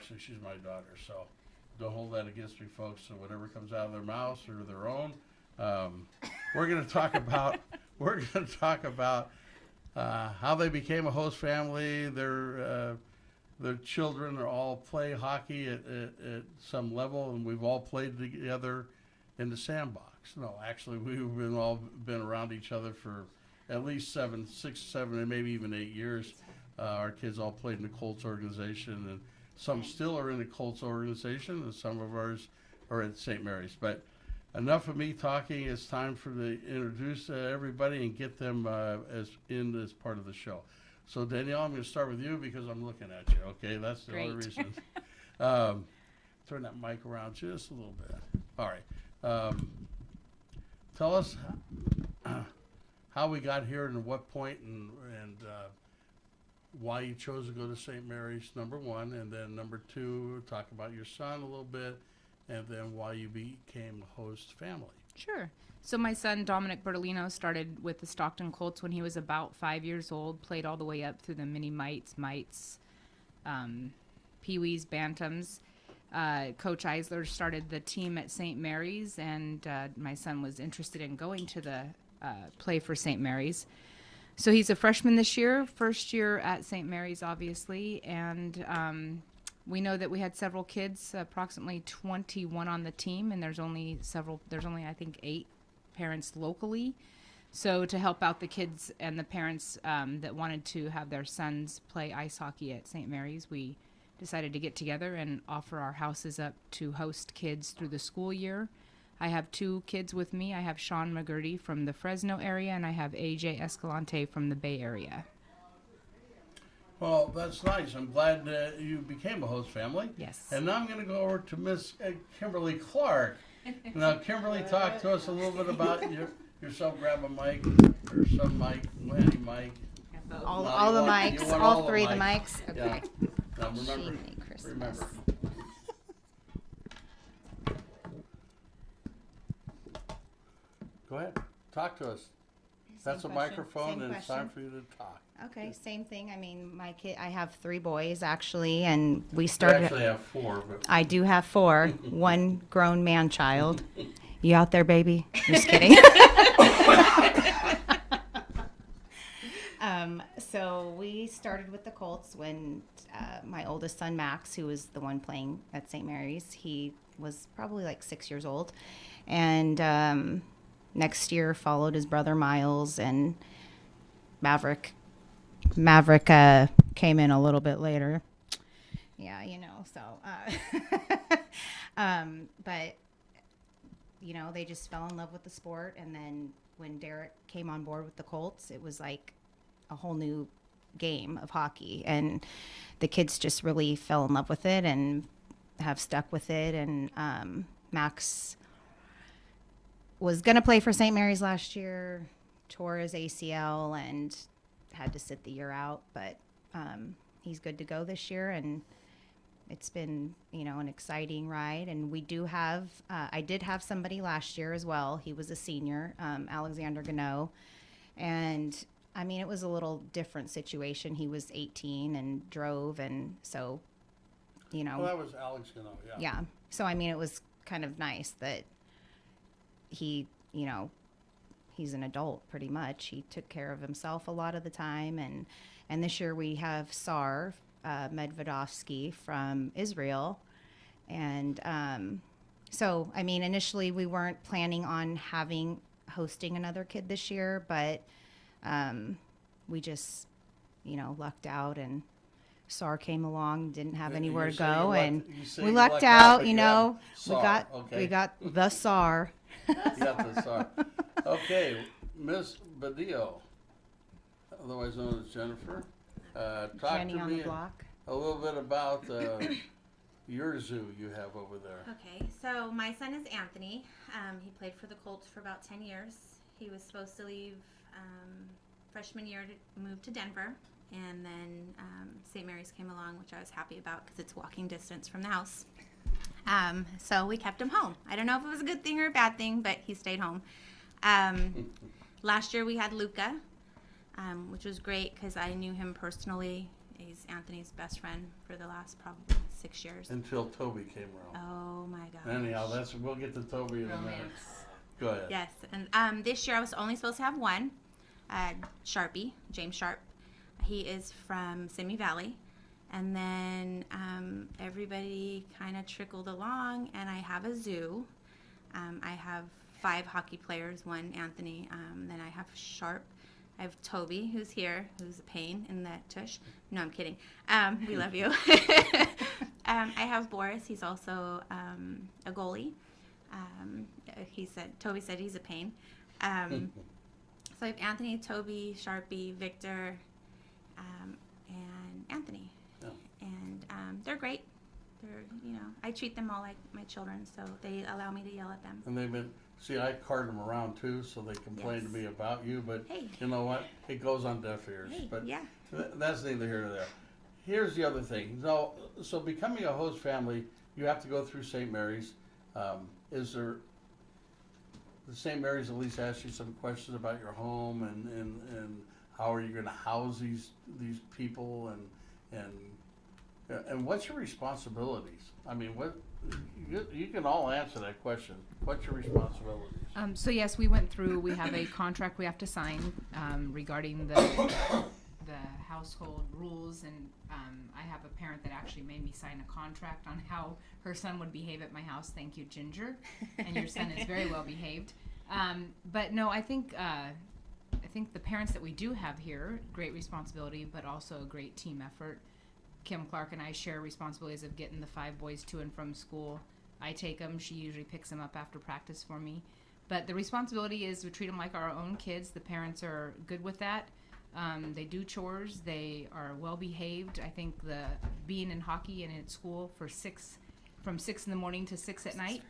actually, she's my daughter, so don't hold that against me, folks. So whatever comes out of their mouths or their own, we're going to talk about how they became a host family. Their children are all play hockey at some level, and we've all played together in the sandbox. No, actually, we've all been around each other for at least 6, 7, and maybe even 8 years. Our kids all played in the Colts organization, and some still are in the Colts organization, and some of ours are at St. Mary's. But enough of me talking. It's time to introduce everybody and get them as part of the show. So Danielle, I'm going to start with you because I'm looking at you. Okay, that's the only reason. Turn that mic around just a little bit. All right. Tell us how we got here and what point and why you chose to go to St. Mary's, number one, and then number two, talk about your son a little bit, and then why you became a host family. Sure. So my son, Dominic Bertolino, started with the Stockton Colts when he was about 5 years old, played all the way up through the mini mites, peewees, bantams. Coach Eisler started the team at St. Mary's, and my son was interested in going to the play for St. Mary's. So he's a freshman this year, first year at St. Mary's, obviously, and we know that we had several kids, approximately 21 on the team, and there's only I think 8 parents locally. So to help out the kids and the parents that wanted to have their sons play ice hockey at St. Mary's, we decided to get together and offer our houses up to host kids through the school year. I have 2 kids with me. I have Sean McGurty from the Fresno area, and I have AJ Escalante from the Bay Area. Well, that's nice. I'm glad that you became a host family. Yes. And now I'm going to go over to Miss Kimberly Clark. Now, Kimberly, talk to us a little bit about yourself. Grab a mic or some mic, any mic. All the mics, all 3 of the mics. Okay. Yeah. Now remember. Go ahead. Talk to us. That's a microphone, and it's time for you to talk. Okay, same thing. I mean, I have 3 boys actually, and we started. I actually have 4, but I do have 4. 1 grown man child. You out there, baby? Just kidding. So we started with the Colts when my oldest son, Max, who was the one playing at St. Mary's, he was probably like 6 years old. And next year followed his brother, Miles, and Maverick came in a little bit later. Yeah, so. But, they just fell in love with the sport. And then when Derek came on board with the Colts, it was like a whole new game of hockey, and the kids just really fell in love with it and have stuck with it. And Max was going to play for St. Mary's last year, tore his ACL and had to sit the year out, but he's good to go this year, and it's been, an exciting ride. And we do have, I did have somebody last year as well. He was a senior, Alexander Gano, and I mean, it was a little different situation. He was 18 and drove, and so, Well, that was Alex Gano, yeah. Yeah. So, I mean, it was kind of nice that he, he's an adult pretty much. He took care of himself a lot of the time. And this year we have Sar Medvedovsky from Israel. And so, I mean, initially we weren't planning on hosting another kid this year, but we just, lucked out, and SAR came along, didn't have anywhere to go, and we lucked out, we got the SAR. You got the SAR. Okay, Miss Badillo, otherwise known as Jennifer, talk Jenny to on me the block. a little bit about your zoo you have over there. Okay, so my son is Anthony. He played for the Colts for about 10 years. He was supposed to leave freshman year to move to Denver, and then St. Mary's came along, which I was happy about because it's walking distance from the house. So we kept him home. I don't know if it was a good thing or a bad thing, but he stayed home. Last year we had Luca, which was great because I knew him personally He's Anthony's best friend for the last probably 6 years. Until Toby came around. Oh my gosh. Anyhow, we'll get to Toby in a minute. Go ahead. Yes, and this year I was only supposed to have one, Sharpie, James Sharp. He is from Simi Valley, and then everybody kind of trickled along, and I have a zoo. I have 5 hockey players, 1 Anthony, then I have Sharp. I have Toby, who's here, who's a pain in the tush. No, I'm kidding. We love you. I have Boris. He's also a goalie. Toby said he's a pain. So I have Anthony, Toby, Sharpie, Victor, and Anthony. Yeah. And they're great. I treat them all like my children, so they allow me to yell at them. And I cart them around too, so they complain to Yes. me about you, but Hey. you know what? It goes on deaf ears. Hey, But yeah. that's neither here nor there. Here's the other thing. So becoming a host family, you have to go through St. Mary's. Is there, the St. Mary's at least ask you some questions about your home and how are you going to house these people and what's your responsibilities? I mean, you can all answer that question. What's your responsibilities? So yes, we went through, we have a contract we have to sign regarding the household rules, and I have a parent that actually made me sign a contract on how her son would behave at my house. Thank you, Ginger. And your son is very well behaved. But no, I think the parents that we do have here, great responsibility, but also a great team effort. Kim Clark and I share responsibilities of getting the 5 boys to and from school. I take them. She usually picks them up after practice for me. But the responsibility is we treat them like our own kids. The parents are good with that. They do chores. They are well behaved. I think being in hockey and at school from 6 in the morning to 6 at night,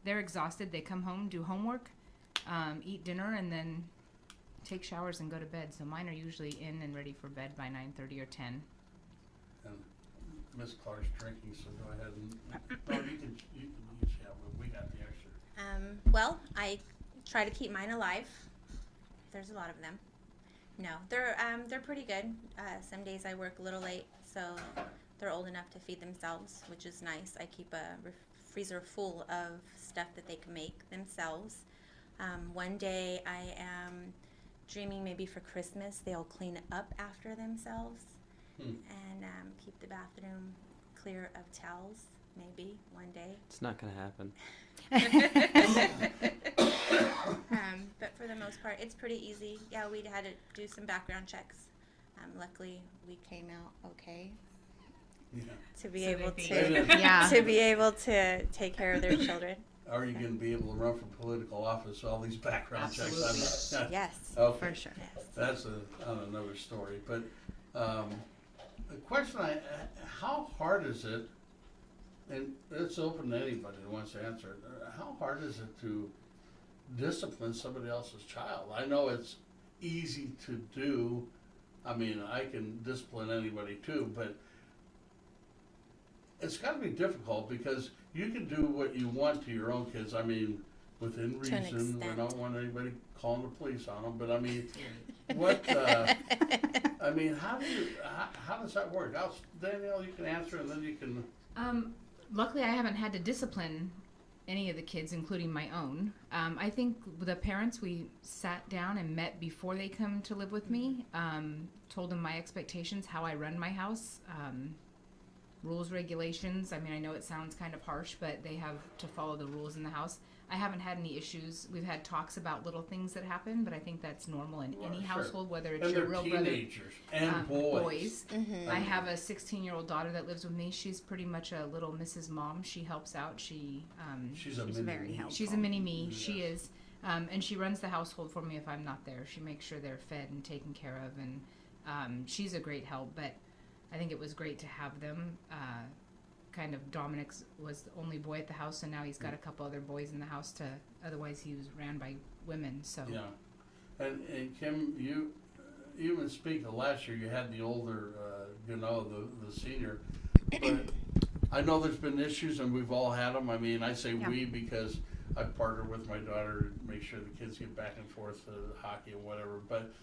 they're exhausted. They come home, do homework, eat dinner, and then take showers and go to bed. So mine are usually in and ready for bed by 9:30 or 10. And Miss Clark's drinking, so go ahead and you can we got the extra. Well, I try to keep mine alive. There's a lot of them. No, they're pretty good. Some days I work a little late, so they're old enough to feed themselves, which is nice. I keep a freezer full of stuff that they can make themselves. One day I am dreaming maybe for Christmas they'll clean up after themselves and keep the bathroom clear of towels, maybe one day. It's not going to happen. But for the most part, it's pretty easy. Yeah, we had to do some background checks. Luckily, we came out okay Yeah. to be So able they to think- Yeah. to be able to take care of their children. Are you going to be able to run for political office? All these background Absolutely. checks. Yes, Okay. For sure. That's on another story. But the question how hard is it? And it's open to anybody that wants to answer it. How hard is it to discipline somebody else's child? I know it's easy to do. I mean, I can discipline anybody too, but it's got to be difficult because you can do what you want to your own kids. I mean, within To an reason. We extent. don't want anybody calling the police on them. But I mean, what? I mean, how does that work? Danielle, you can answer, and then you can. Luckily, I haven't had to discipline any of the kids, including my own. I think the parents, we sat down and met before they come to live with me, told them my expectations, how I run my house, rules, regulations. I mean, I know it sounds kind of harsh, but they have to follow the rules in the house. I haven't had any issues. We've had talks about little things that happen, but I think that's normal in Well, any sure. household, whether it's And your they're real brother. teenagers and boys. I have a 16-year-old daughter that lives with me. She's pretty much a little Mrs. Mom. She helps out. She's She's a She's mini very me. helpful. a mini me. Yes. She is, and she runs the household for me if I'm not there. She makes sure they're fed and taken care of, and she's a great help. But I think it was great to have them. Kind of Dominic was the only boy at the house, and now he's got a couple other boys in the house. Otherwise he was ran by women. So Yeah, and Kim, you even speak of last year. You had the older, the senior. But I know there's been issues, and we've all had them. I mean, I say Yeah. we because I partner with my daughter to make sure the kids get back and forth to hockey and whatever. But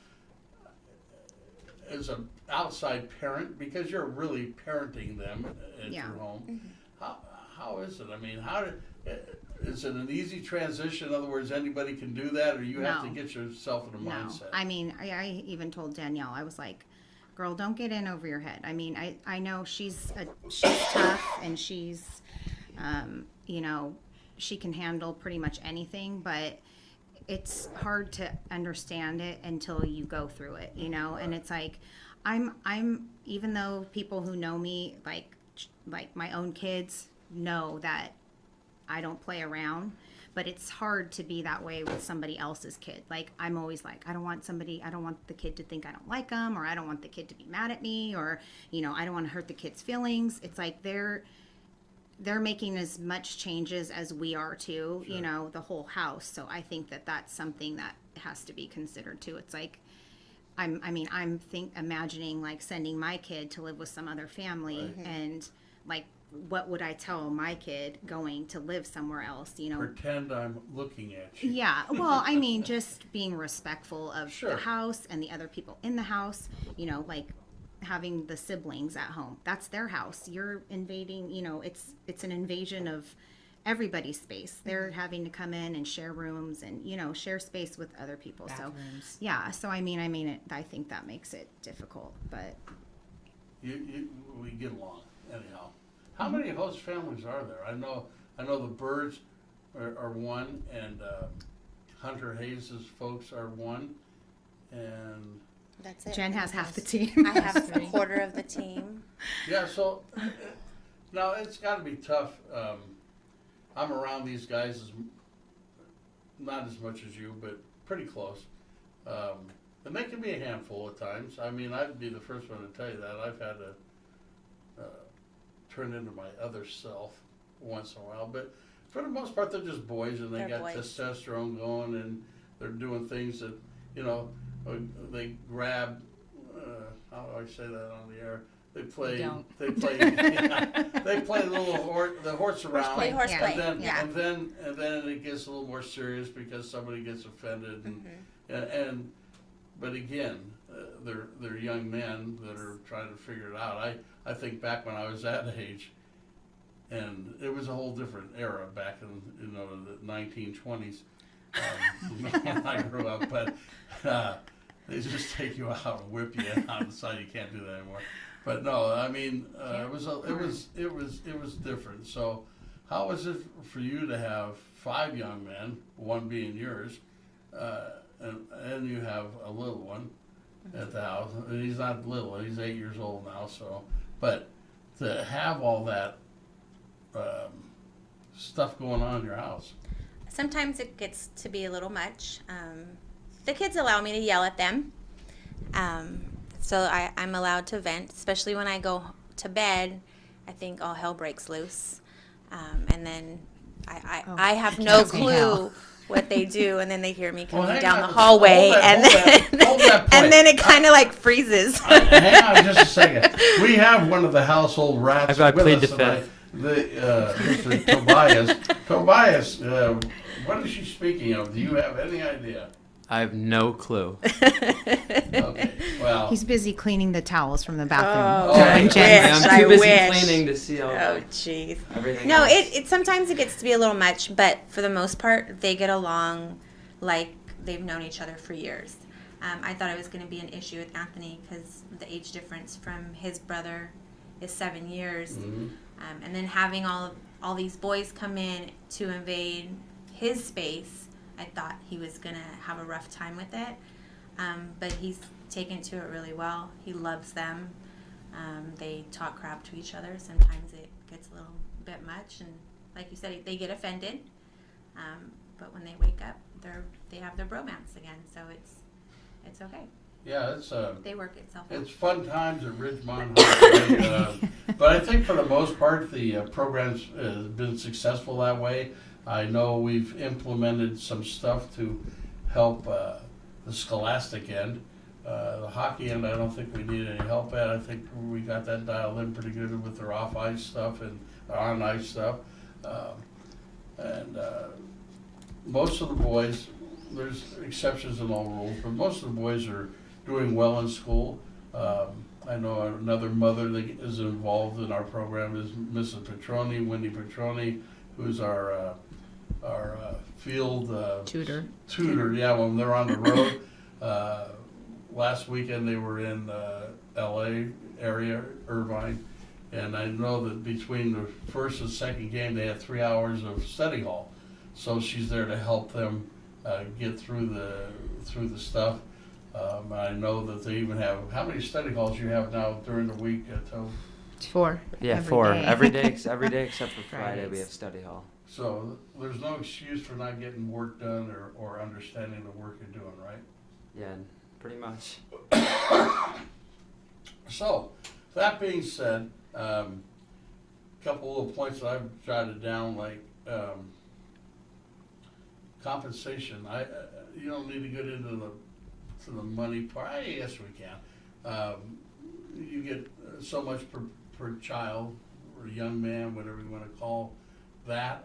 as an outside parent, because you're really parenting them at Yeah. your home, how is it? I mean, is it an easy transition? In other words, anybody can do that, or you have to No. get yourself in a No, mindset? I mean, I even told Danielle, I was like, girl, don't get in over your head. I mean, I know she's tough and she's, you know, she can handle pretty much anything, but it's hard to understand it until you go through it, you know? And it's like, I'm, even though people who know me, like my own kids know that I don't play around, but it's hard to be that way with somebody else's kid. Like, I'm always like, I don't want the kid to think I don't like them, or I don't want the kid to be mad at me, or, you know, I don't want to hurt the kid's feelings. It's like they're making as much changes as we are too, you know, the whole house. So I think that that's something that has to be considered too. It's like, I'm imagining like sending my kid to live with some other family, and like, what would I tell my kid going to live somewhere else, you know? Pretend I'm looking at you. Yeah, well, I mean, just being respectful of Sure. the house and the other people in the house, you know, like having the siblings at home. That's their house. You're invading, you know, it's an invasion of everybody's space. They're having to come in and share rooms and, you know, share space with other people. So, Bathrooms. yeah, so I mean, I think that makes it difficult, but We get along anyhow. How many host families are there? I know the Birds are one, and Hunter Hayes' folks are one, and That's it. Jen has half the team. I have a quarter of the team. yeah. So now it's got to be tough. I'm around these guys not as much as you, but pretty close. And they can be a handful at times. I mean, I'd be the first one to tell you that. I've had to turn into my other self once in a while, but for the most part, they're just boys, and they They're got boys. testosterone going, and they're doing things that, you know, they grab. How do I say that on the air? They play. don't. They play. Yeah, they play the horse around. Play horseplay. Yeah. And then it gets a little more serious because somebody gets offended, and but again, they're young men that are trying to figure it out. I think back when I was that age, and it was a whole different era back in the 1920s when I grew up. But they just take you out and whip you out and decide you can't do that anymore. But no, I mean it was different. So how was it for you to have 5 young men, one being yours, and you have a little one at the house? And he's not little; he's 8 years old now. So, but to have all that stuff going on in your house. Sometimes it gets to be a little much. The kids allow me to yell at them. So I'm allowed to vent, especially when I go to bed. I think all hell breaks loose. And then I have no can't say hell. clue what they do, and then they hear me coming hang down on. the hallway, Hold and that then point. it kind of like freezes. Hang on just a second. We have one of the household rats I've got with plead us the tonight. fifth. Mr. Tobias. Tobias, what is she speaking of? Do you have any idea? I have no clue. Okay, well, He's busy cleaning the towels from the bathroom. Oh, during I Jen's- wish. I'm too busy wish. cleaning to see all Oh, jeez. everything. No, else. it sometimes it gets to be a little much, but for the most part, they get along like they've known each other for years. I thought it was going to be an issue with Anthony because the age difference from his brother is 7 years, and then having all these boys come in to invade his space, I thought he was going to have a rough time with it. But he's taken to it really well. He loves them. They talk crap to each other. Sometimes it gets a little bit much, and like you said, they get offended. But when they wake up, they have their bromance again. So it's okay. yeah, They work itself out. it's fun times at Ridgemont High. But I think for the most part, the program's been successful that way. I know we've implemented some stuff to help the scholastic end. The hockey end, I don't think we need any help at. I think we got that dialed in pretty good with their off-ice stuff and their on-ice stuff. And most of the boys, there's exceptions in all rules, but most of the boys are doing well in school. I know another mother that is involved in our program is Mrs. Petroni, Wendy Petroni, who's our field Tutor. Tutor, yeah, when they're on the road. Last weekend they were in LA area, Irvine, and I know that between the first and second game they had 3 hours of study hall. So she's there to help them get through the stuff. I know that they even have, how many study halls you have now during the week, Toby? 4. Yeah, Every 4. day. Every day except for Friday we Fridays. have study hall. So there's no excuse for not getting work done or understanding the work you're doing, right? Yeah, pretty much. So, that being said, couple little points that I've jotted down, like compensation. You don't need to get into the money part. Yes, we can. You get so much per child or young man, whatever you want to call that.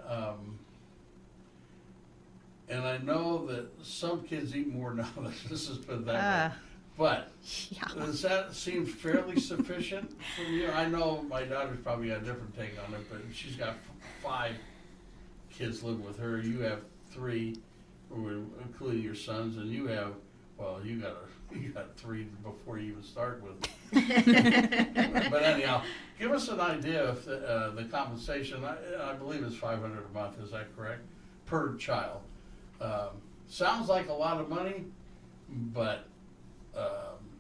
And I know that some kids eat more now. This is put that way. But Yeah. does that seem fairly sufficient from you? I know my daughter's probably got a different take on it, but she's got 5 kids living with her. You have 3, including your sons, and you have, well, you got 3 before you even start with. But anyhow, give us an idea of the compensation. I believe it's $500 a month. Is that correct? Per child. Sounds like a lot of money, but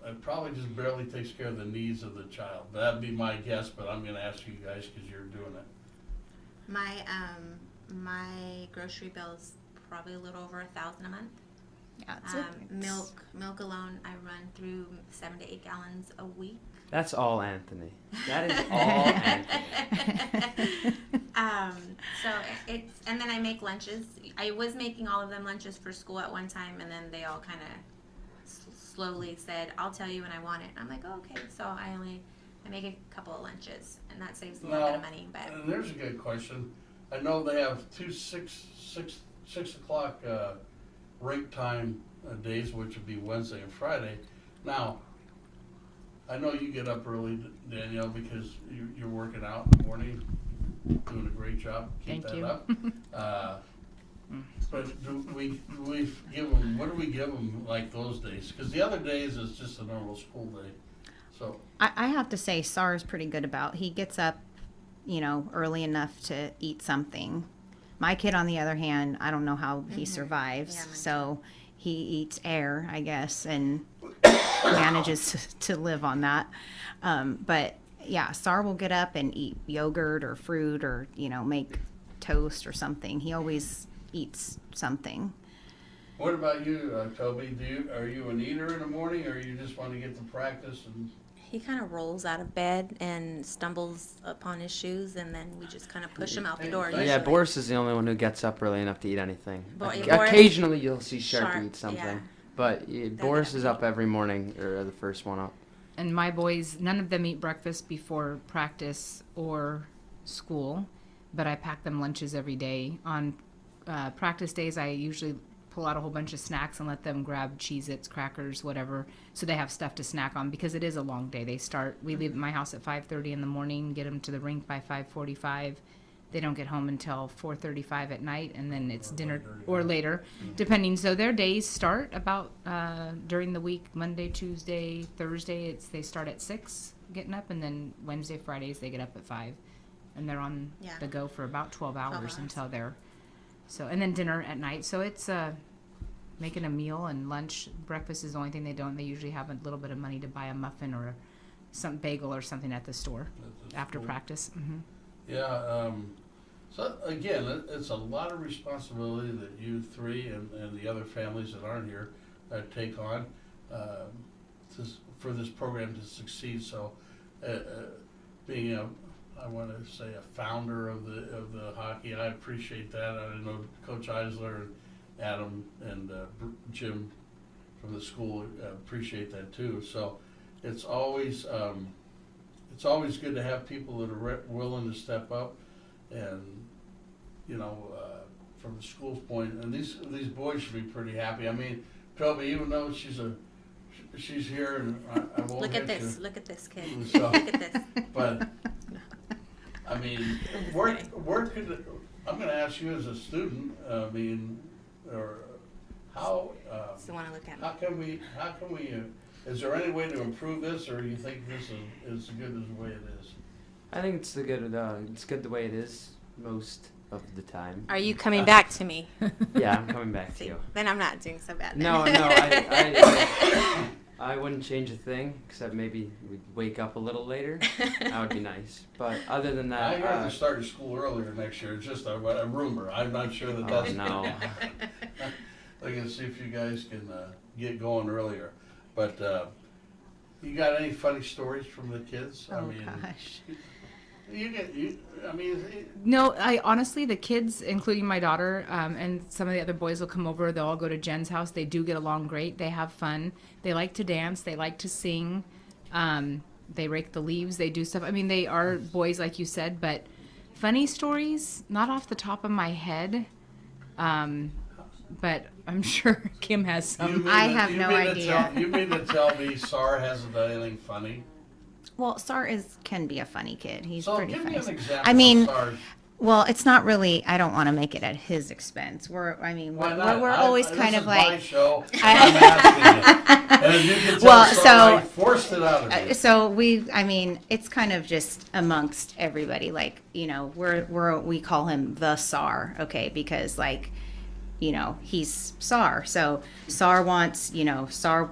it probably just barely takes care of the needs of the child. That'd be my guess, but I'm going to ask you guys because you're doing it. My grocery bill's probably a little over $1,000 a month. Yeah, Milk alone, I run through 7 to 8 gallons a week. That's all Anthony. That is all Anthony. So it's, and then I make lunches. I was making all of them lunches for school at one time, and then they all kind of slowly said, "I'll tell you when I want it." I'm like, oh, okay. So I make a couple of lunches, and that saves a little bit of money. But And there's a good question. I know they have 2 6 o'clock break time days, which would be Wednesday and Friday. Now, I know you get up early, Danielle, because you're working out in the morning, doing a great job. Keep Thank that you. up. But do we give them, what do we give them like those days? Because the other days is just a normal school day. So, I have to say, SAR's pretty good about. He gets up, early enough to eat something. My kid, on the other hand, I don't know how he survives. Yeah, mine So he eats air, I guess, and manages to live on that. But yeah, SAR will get up and eat yogurt or fruit or make toast or something. He always eats something. what about you, Toby? Are you an eater in the morning, or you just want to get to practice and? he kind of rolls out of bed and stumbles upon his shoes, and then we just kind of push him out the door. Yeah, Yeah, usually. Boris is the only one who gets up early enough to eat anything. Boris- Occasionally you'll see Sharp Sharp, eat something. yeah. But Boris get is up every morning, or the first one up. And my boys, none of them eat breakfast before practice or school, but I pack them lunches every day. On practice days, I usually pull out a whole bunch of snacks and let them grab Cheez-Its, crackers, whatever, so they have stuff to snack on because it is a long day. We leave my house at 5:30 in the morning, get them to the rink by 5:45. They don't get home until 4:35 at night, and then it's dinner or later, depending. So their days start about during the week, Monday, Tuesday, Thursday. They start at 6 getting up, and then Wednesday, Fridays they get up at 5, and they're on Yeah. the go for about 12 hours hours. until they're and then dinner at night. So it's making a meal and lunch. Breakfast is the only thing they don't. They usually have a little bit of money to buy a muffin or some bagel or something at the store after practice. Mm-hmm. Yeah, so again, it's a lot of responsibility that you 3 and the other families that aren't here take on for this program to succeed. So, being I want to say a founder of the hockey, I appreciate that. I know Coach Eisler and Adam and Jim from the school appreciate that too. So, it's always good to have people that are willing to step up, and from the school's point, and these boys should be pretty happy. I mean, Toby, even though she's a she's here, and I won't Look at hit this. you. Look at this kid. So- Look at this. But, I mean, where could, I'm gonna ask you as a student, I mean, or how, Just want to look at how can we, is there any way to improve this, or you think this is good as the way it is? I think it's good the way it is most of the time. Are you coming back to me? Yeah, I'm coming back to See, you. then I'm not doing so bad. No, then. I wouldn't change a thing, except maybe we'd wake up a little later. That would be nice. But other than I that, heard they're starting school earlier next year, it's just a rumor, I'm not sure that oh that's. no. Look and see if you guys can get going earlier. But you got any funny stories from the kids? Oh gosh. No, I honestly, the kids, including my daughter, and some of the other boys will come over. They'll all go to Jen's house. They do get along great. They have fun. They like to dance. They like to sing. They rake the leaves. They do stuff. I mean, they are boys, like you said, but funny stories, not off the top of my head. But I'm sure Kim has some. I have no idea. You mean to tell me Sar hasn't done anything funny? Well, Sar can be a funny kid. He's So pretty give funny. me an example. I mean, of Sar's. well, it's not really. I don't want to make it at his expense. We're Why not? we're always kind of this is my like. show. I'm asking you. And you can tell Well, Sar, I so- forced it out of you. So I mean, it's kind of just amongst everybody. Like, you know, we call him the Sar, okay? Because like, you know, he's Sar. So Sar wants, you know,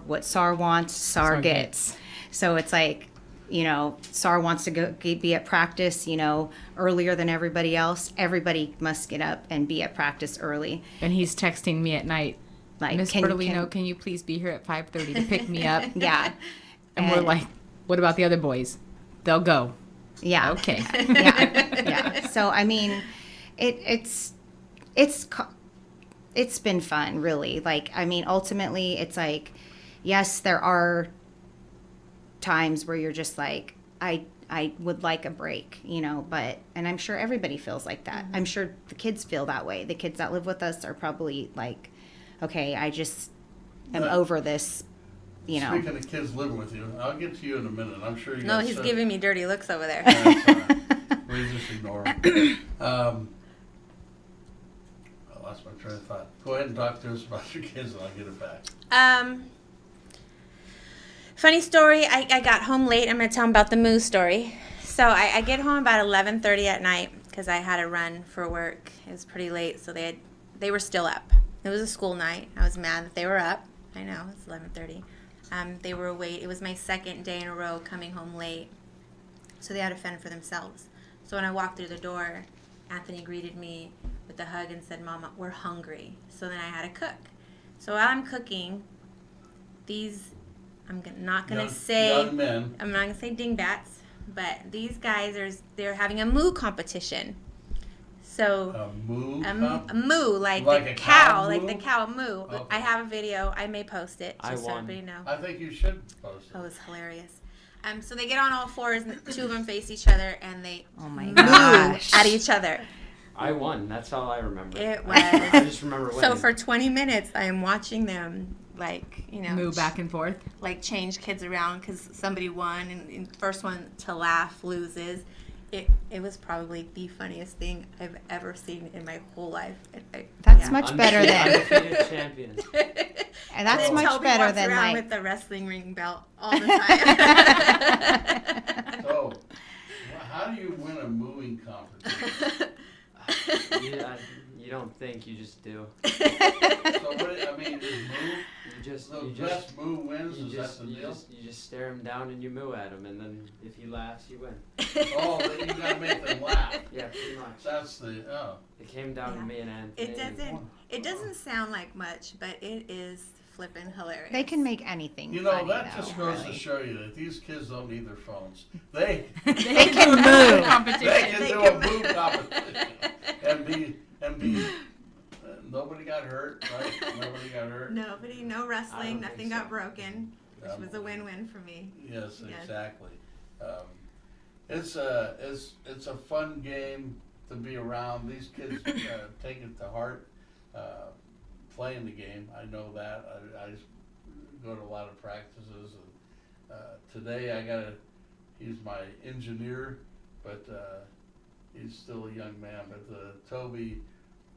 what Sar wants, Sar gets. So it's like, you know, Sar wants to be at practice, you know, earlier than everybody else. Everybody must get up and be at practice early. And he's texting me at night. Like, Miss Bertolino, can you please be here at 5:30 to pick me up? Yeah. And we're like, what about the other boys? They'll go. Yeah. Okay. Yeah. So I mean, it's been fun, really. Like, I mean, ultimately, it's like, yes, there are times where you're just like, I would like a break, you know, and I'm sure everybody feels like that. I'm sure the kids feel that way. The kids that live with us are probably like, okay, I just am over this, you know. Speaking of kids living with you, I'll get to you in a minute. I'm sure you No, got he's some- giving me dirty looks over there. That's all right. We just ignore him. I lost my train of thought. Go ahead and talk to us about your kids and I'll get it back. Funny story. I got home late. I'm going to tell him about the moo story. So I get home about 11:30 at night because I had to run for work. It was pretty late, so they were still up. It was a school night. I was mad that they were up. I know, it's 11:30. They were awake. It was my second day in a row coming home late, so they had to fend for themselves. So when I walked through the door, Anthony greeted me with a hug and said, "Mama, we're hungry." So then I had to cook. So while I'm cooking, I'm not going to say, Young men. I'm not going to say dingbats, but these guys they're having a moo competition. So A moo? a moo, like Like the a cow, cow like moo? the cow moo. Okay. I have a video. I may post it I just so won. everybody know. I think you should post it. Oh, it was hilarious. So they get on all fours, and the two of them face each other, and they Oh my moo gosh. at each other. I won. That's all I remember. It I was. just remember winning. So for 20 minutes, I am watching them, like, you know, Move back and forth. like change kids around because somebody won, and the first one to laugh loses. It was probably the funniest thing I've ever seen in my whole life. That's much better than. Undefeated champion. And that's then much Toby better walks than around like. with the wrestling ring belt all the time. So, how do you win a mooing competition? You don't think, you just do. So I mean, is moo, the You best moo wins? you Is just, that the you deal? just stare him down and you moo at him, and then if he laughs, you win. Oh, then you gotta make them laugh. Yeah, pretty much. That's the, It came down to Yeah. me and Anthony. It doesn't sound like much, but it is flipping hilarious. They can make anything. You know, funny, that though, just goes really. to show you that these kids don't need their phones. They They can move. they can They do can a moo competition and be nobody got hurt, right? Nobody got hurt. Nobody, no I wrestling, don't nothing think got so. broken, which was a win-win for me. Yes, Yes. exactly. It's a fun game to be around. These kids take it to heart, playing the game. I know that. I go to a lot of practices. And today he's my engineer, but he's still a young man. But Toby,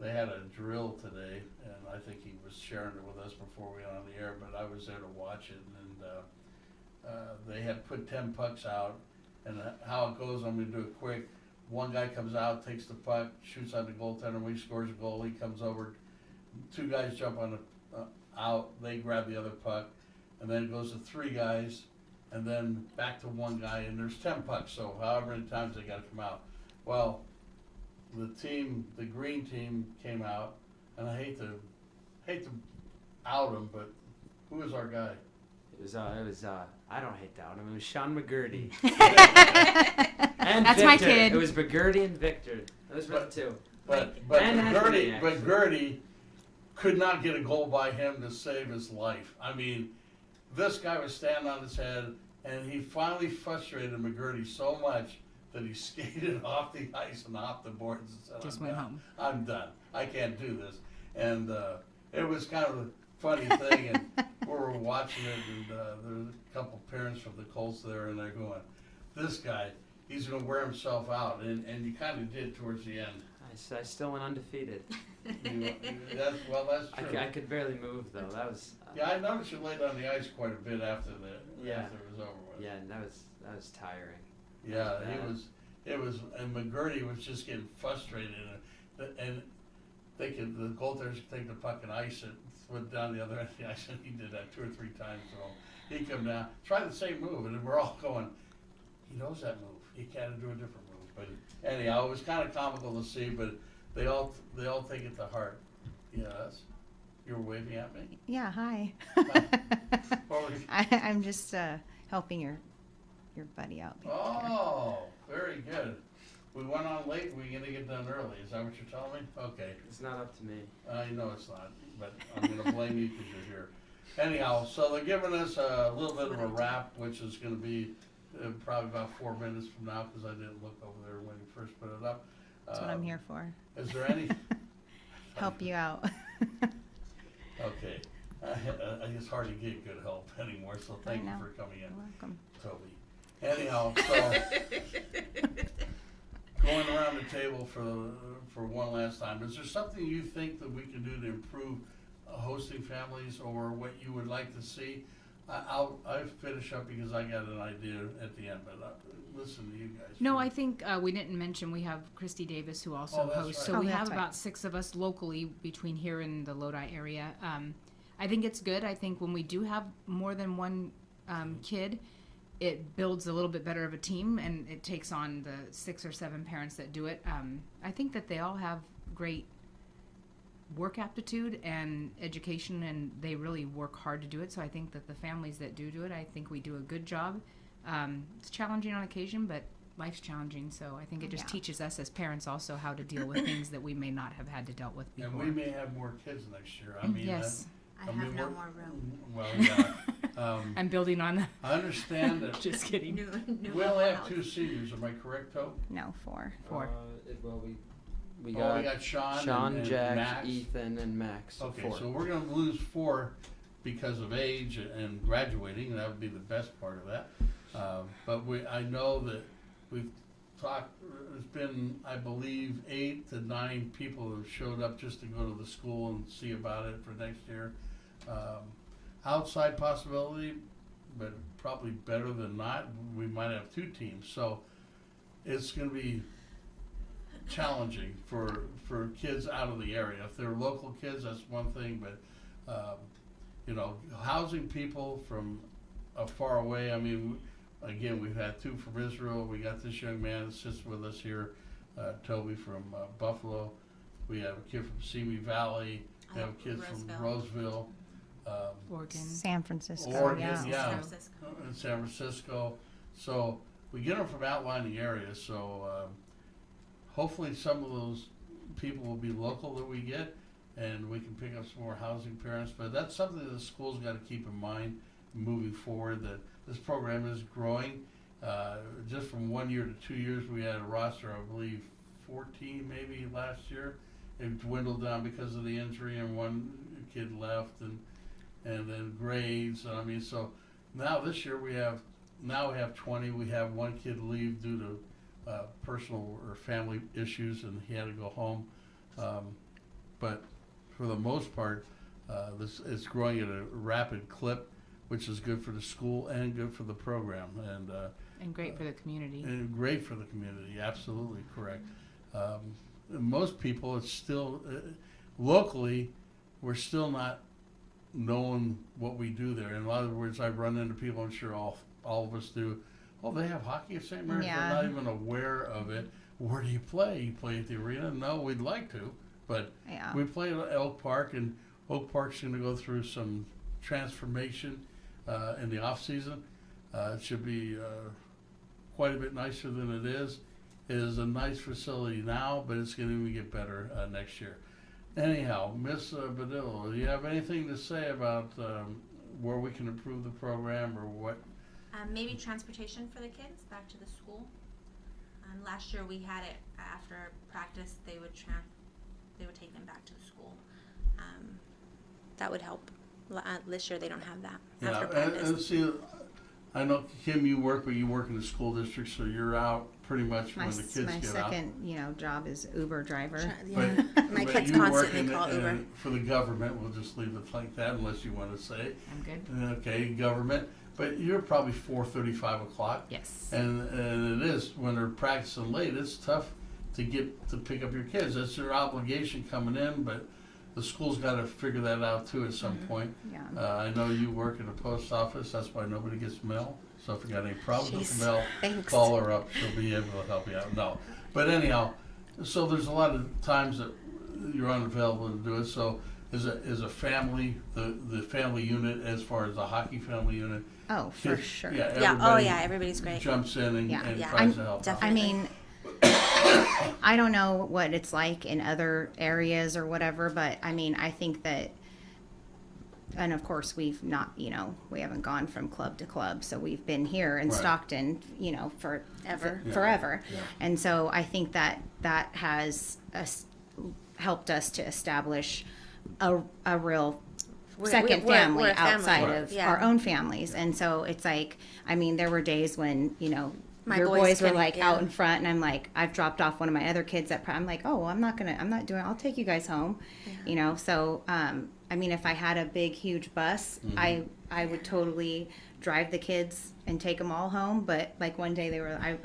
they had a drill today, and I think he was sharing it with us before we went on the air, but I was there to watch it. And they had put 10 pucks out, and how it goes, I'm going to do it quick. One guy comes out, takes the puck, shoots on the goaltender. When he scores a goal, he comes over. 2 guys jump on the out, they grab the other puck, and then it goes to 3 guys, and then back to 1 guy, and there's 10 pucks, so however many times they got to come out. Well, the green team came out, and I hate to out him, but who is our guy? It was I don't hate that one. It was Sean McGurdy. And That's Victor. my kid. It was McGurdy and Victor. Those were the 2. But And Anthony, actually. McGurdy could not get a goal by him to save his life. I mean, this guy was standing on his head, and he finally frustrated McGurdy so much that he skated off the ice and off the boards and said, Just I'm went done. home. I'm done. I can't do this. And it was kind of a funny thing, and we were watching it, and there was a couple parents from the Colts there, and they're going, this guy, he's going to wear himself out. And you kind of did towards the end. I still went undefeated. That's true. I could barely move though. That was. Yeah, I noticed you laid on the ice quite a bit after after it was over with. Yeah, and that was tiring. Yeah, That it was, and McGurdy was just getting frustrated, and the goaltenders could take the puck and ice it, went down the other end of the ice, and he did that 2 or 3 times. So he come down, try the same move, and we're all going, he knows that move. He can't do a different move. But anyhow, it was kind of comical to see, but they all take it to heart. Yes, you were waving at me. Yeah, hi. What were you- I'm just helping your buddy out. back there. Oh, very good. We went on late, we're gonna get done early, is that what you're telling me? Okay, It's not up to me. I know it's not, but I'm gonna blame you because you're here. Anyhow, so they're giving us a little bit of a wrap, which is gonna be probably about 4 minutes from now, because I didn't look over there when you first put it up. That's what I'm here for. Is there any? Help you out. Okay, it's hard to get good help anymore, so I thank you know. for coming in, You're welcome. Toby. Anyhow, so going around the table for one last time, is there something you think that we can do to improve hosting families, or what you would like to see? I'll finish up because I got an idea at the end, but listen to you guys. No, I think we didn't mention we have Christy Davis who also Oh, that's hosts. right. So Oh, we that's have right. about 6 of us locally between here and the Lodi area. I think it's good. I think when we do have more than one kid, it builds a little bit better of a team, and it takes on the 6 or 7 parents that do it. I think that they all have great work aptitude and education, and they really work hard to do it. So I think that the families that do it, I think we do a good job. It's challenging on occasion, but life's challenging, so I think it just Yeah. teaches us as parents also how to deal with things that we may not have had to dealt with before. And we may have more kids next year. I mean, Yes. I have no more room. Well, yeah. I'm building on that. I understand that Just kidding. New we only have house. 2 seniors. Am I correct, Tobe? No, 4. 4. Well, we Oh, we got Sean and Jack, Max. Ethan, and Max. So Okay, 4. so we're gonna lose 4 because of age and graduating, and that would be the best part of that. But I know that we've talked, there's been, I believe, 8 to 9 people who have showed up just to go to the school and see about it for next year. Outside possibility, but probably better than not, we might have 2 teams, so it's gonna be challenging for kids out of the area. If they're local kids, that's one thing, but housing people from far away. I mean, again, we've had 2 from Israel. We got this young man that sits with us here, Toby from Buffalo. We have a kid from Simi Valley. We have kids from Roseville. Oregon. San Francisco. Oregon, yeah. yeah. San Francisco. In San Francisco. So we get them from outlying areas. So hopefully some of those people will be local that we get, and we can pick up some more housing parents. But that's something that the school's got to keep in mind moving forward, that this program is growing. Just from 1 year to 2 years, we had a roster, I believe, 14 maybe last year. It dwindled down because of the injury, and one kid left, and and then grades. I mean, so now this year we have 20. We have one kid leave due to personal or family issues, and he had to go home. But for the most part, this it's growing at a rapid clip, which is good for the school and good for the program, And great for the community. and great for the community. Absolutely correct. Most people, it's still locally, we're still not knowing what we do there. In other words, I run into people, I'm sure all of us do. Oh, they have hockey at St. Mary's. Yeah. They're not even aware of it. Where do you play? You play at the arena? No, we'd like to, but Yeah. we play at Oak Park, and Oak Park's going to go through some transformation in the off season. It should be quite a bit nicer than it is. It is a nice facility now, but it's going to even get better next year. Anyhow, Miss Badillo, do you have anything to say about where we can improve the program or what? Maybe transportation for the kids back to the school. Last year we had it after practice. They would take them back to the school. That would help. This year they don't have that after practice. And see, I know Kim, you work in the school district, so you're out pretty much when the kids My get out. second, job is Uber driver. Yeah. My But kids you work constantly call in Uber. for the government. We'll just leave it like that, unless you want to say. I'm good. Okay, government. But you're probably 4:30, 5 o'clock. Yes. And it is, when they're practicing late, it's tough to pick up your kids. That's their obligation coming in, but the school's got to figure that out too at some point. Yeah. I know you work at a post office, that's why nobody gets mail. So if you got any problems with Jeez, the mail, thanks. call her up, she'll be able to help you out. No, but anyhow, so there's a lot of times that you're unavailable to do it. So is a family, the family unit, as far as the hockey family unit, Oh, for kids- sure. Yeah, Yeah. Oh everybody yeah. Everybody's great. jumps in and, Yeah. and Yeah. tries to help out. definitely. I mean, I don't know what it's like in other areas or whatever, but I mean, I think that, and of course we've not, we haven't gone from club to club, so we've been here in Right. Stockton, for Ever. Yeah. forever. Yeah. And so I think that has helped us to establish a real second family we're a family. outside Right. of Yeah. our own families. And so it's like, I mean, there were days when, My your boys boys were couldn't- like yeah. out in front, and I'm like, I've dropped off one of my other kids I'm like, oh, I'll take you guys home, So, I mean, if I had a big, huge bus, Mhm. I would totally drive the kids and take them all home. But like one day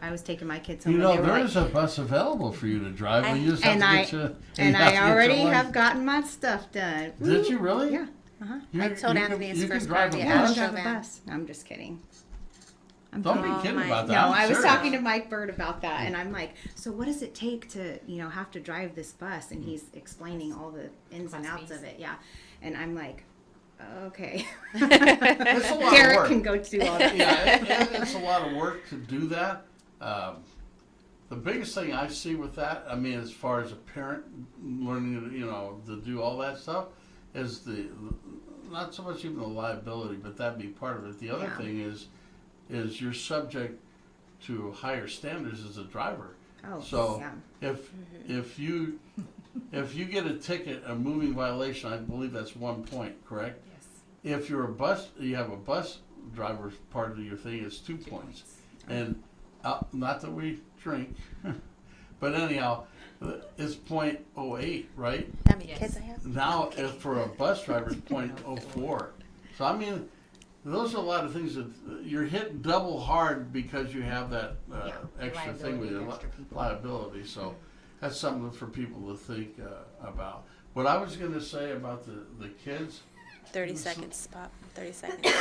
I was taking my kids home. You and know, they were there like, is a bus available for you to drive. I- You just have and to I get you. and you have to I get already your have license. gotten my stuff done. Did Woo. you really? Yeah. Uh-huh. You- I told you Anthony can- his you can first drive car a be Yeah, I bus. don't drive a van. bus. No, I'm just kidding. I'm Don't kidding. be kidding my- about that. No, I'm I was serious. talking to Mike Bird about that, and I'm like, so what does it take to, have to drive this bus? And he's explaining all the ins and outs of it. Yeah. And I'm like, okay. It's a lot of Derek work. can go do all that. Yeah, it's a lot of work to do that. The biggest thing I see with that, I mean, as far as a parent learning, to do all that stuff, is not so much even the liability, but that'd be part of it. The other Yeah. thing is you're subject to higher standards as a driver. Oh, So yeah. if you get a ticket, a moving violation, I believe that's 1 point, correct? Yes. If you have a bus driver's part of your thing, it's 2 points. And not that we drink, but anyhow, it's .08, right? How many Yes. kids I have? Now, if for a bus driver, it's .04. So I mean, those are a lot of things that you're hit double hard because you have that extra thing with liability your of extra people. liability. So that's something for people to think about. What I was going to say about the kids, 30 seconds, Pop. 30 seconds.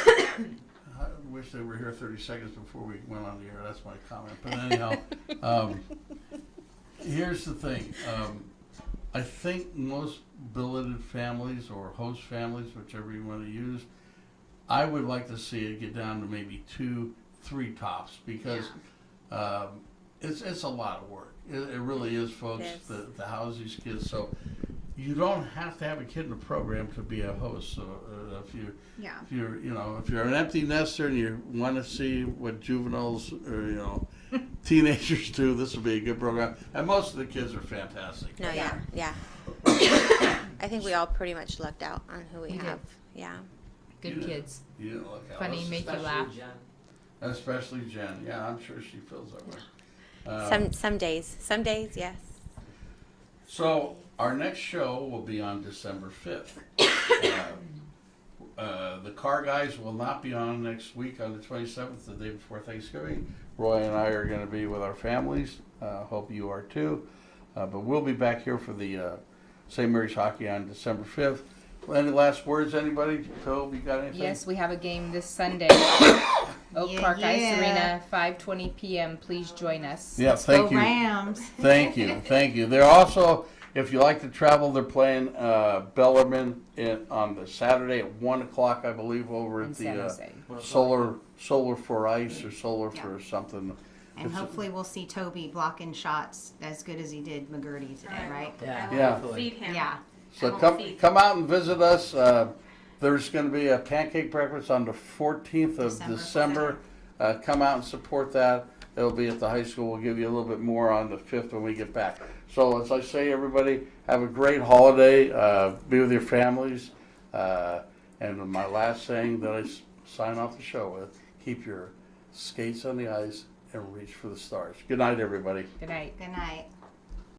I wish they were here 30 seconds before we went on the air. That's my comment. But anyhow, here's the thing. I think most billeted families or host families, whichever you want to use, I would like to see it get down to maybe 2, 3 tops because it's a lot of work. It really is, folks, It is. to house these kids. So you don't have to have a kid in the program to be a host. So if you're an empty nester and you want to see what juveniles or teenagers do, this will be a good program. And most of the kids are fantastic. No, yeah. I think we all pretty much lucked out on who we We did. have. Yeah. Good You didn't- kids. You didn't look out. Funny, make you Especially laugh. Jen. Especially Jen. Yeah, I'm sure she feels that way. Some days, yes. So our next show will be on December 5th. The car guys will not be on next week on the 27th, the day before Thanksgiving. Roy and I are going to be with our families. Hope you are too. But we'll be back here for the St. Mary's hockey on December 5th. Any last words, anybody? Tobe, you got anything? Yes, we have a game this Sunday. Oak Yeah, Park Ice yeah. Arena, 5:20 p.m. Please join us. Yeah, thank Go you. Rams. Thank you, thank you. They're also, if you like to travel, they're playing Bellarmine on the Saturday at 1 o'clock, I believe, over In at San the Jose. Solar for Ice or Solar Yeah. for something. And It's- hopefully we'll see Toby blocking shots as good as he did McGurty today, right? Yeah. Yeah. Hopefully. Feed him. Yeah. So won't come feed. come out and visit us. There's going to be a pancake breakfast on the 14th of December. December. Come out and support that. It'll be at the high school. We'll give you a little bit more on the 5th when we get back. So as I say, everybody, have a great holiday. Be with your families. And my last saying that I sign off the show with, keep your skates on the ice and reach for the stars. Good night, everybody. Good night. Good night.